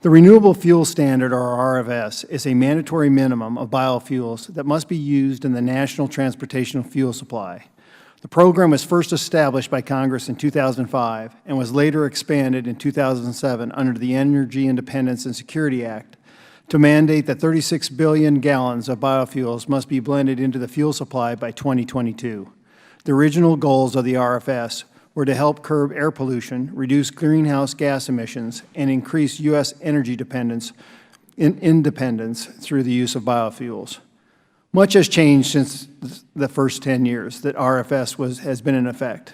The Renewable Fuel Standard, or RFS, is a mandatory minimum of biofuels that must be used in the national transportation fuel supply. The program was first established by Congress in 2005 and was later expanded in 2007 under the Energy Independence and Security Act to mandate that 36 billion gallons of biofuels must be blended into the fuel supply by 2022. The original goals of the RFS were to help curb air pollution, reduce greenhouse gas emissions, and increase U.S. energy independence through the use of biofuels. Much has changed since the first 10 years that RFS has been in effect.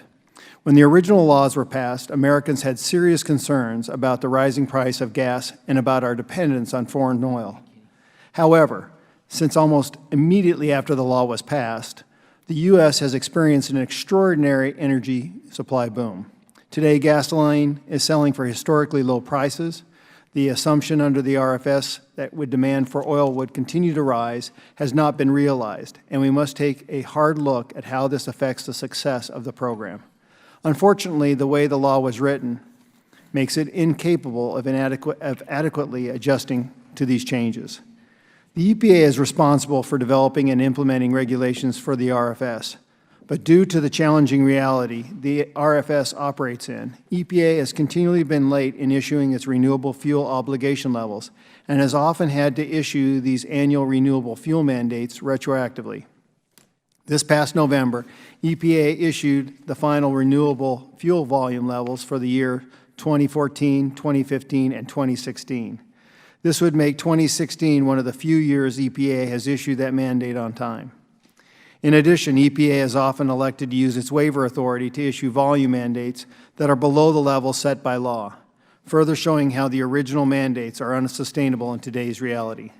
When the original laws were passed, Americans had serious concerns about the rising price of gas and about our dependence on foreign oil. However, since almost immediately after the law was passed, the U.S. has experienced an extraordinary energy supply boom. Today, gasoline is selling for historically low prices. The assumption under the RFS that demand for oil would continue to rise has not been realized, and we must take a hard look at how this affects the success of the program. Unfortunately, the way the law was written makes it incapable of adequately adjusting to these changes. The EPA is responsible for developing and implementing regulations for the RFS, but due to the challenging reality the RFS operates in, EPA has continually been late in issuing its renewable fuel obligation levels and has often had to issue these annual renewable fuel mandates retroactively. This past November, EPA issued the final renewable fuel volume levels for the year 2014, 2015, and 2016. This would make 2016 one of the few years EPA has issued that mandate on time. In addition, EPA has often elected to use its waiver authority to issue volume mandates that are below the level set by law, further showing how the original mandates are unsustainable in today's reality.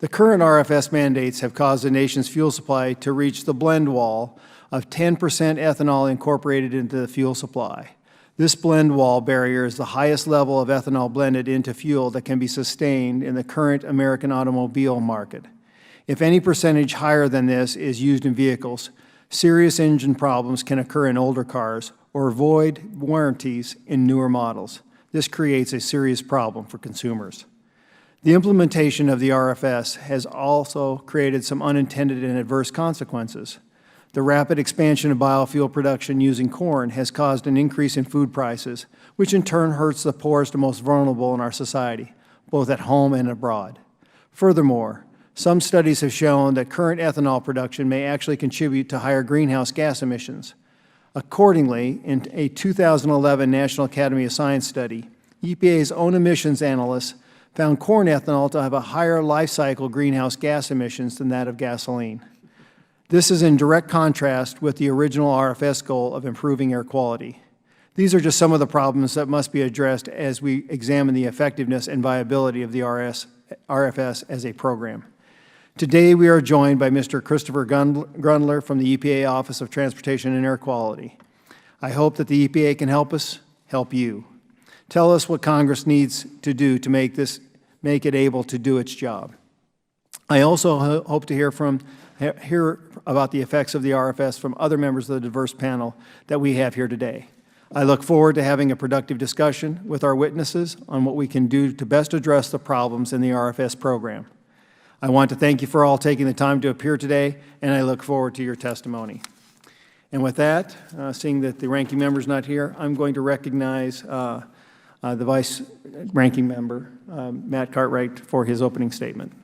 The current RFS mandates have caused the nation's fuel supply to reach the blend wall of 10% ethanol incorporated into the fuel supply. This blend wall barrier is the highest level of ethanol blended into fuel that can be sustained in the current American automobile market. If any percentage higher than this is used in vehicles, serious engine problems can occur in older cars or void warranties in newer models. This creates a serious problem for consumers. The implementation of the RFS has also created some unintended and adverse consequences. The rapid expansion of biofuel production using corn has caused an increase in food prices, which in turn hurts the poorest and most vulnerable in our society, both at home and abroad. Furthermore, some studies have shown that current ethanol production may actually contribute to higher greenhouse gas emissions. Accordingly, in a 2011 National Academy of Science study, EPA's own emissions analysts found corn ethanol to have a higher life cycle greenhouse gas emissions than that of gasoline. This is in direct contrast with the original RFS goal of improving air quality. These are just some of the problems that must be addressed as we examine the effectiveness and viability of the RFS as a program. Today, we are joined by Mr. Christopher Grundler from the EPA Office of Transportation and Air Quality. I hope that the EPA can help us help you. Tell us what Congress needs to do to make it able to do its job. I also hope to hear about the effects of the RFS from other members of the diverse panel that we have here today. I look forward to having a productive discussion with our witnesses on what we can do to best address the problems in the RFS program. I want to thank you for all taking the time to appear today, and I look forward to your testimony. And with that, seeing that the ranking member is not here, I'm going to recognize the Vice Ranking Member, Matt Cartwright, for his opening statement.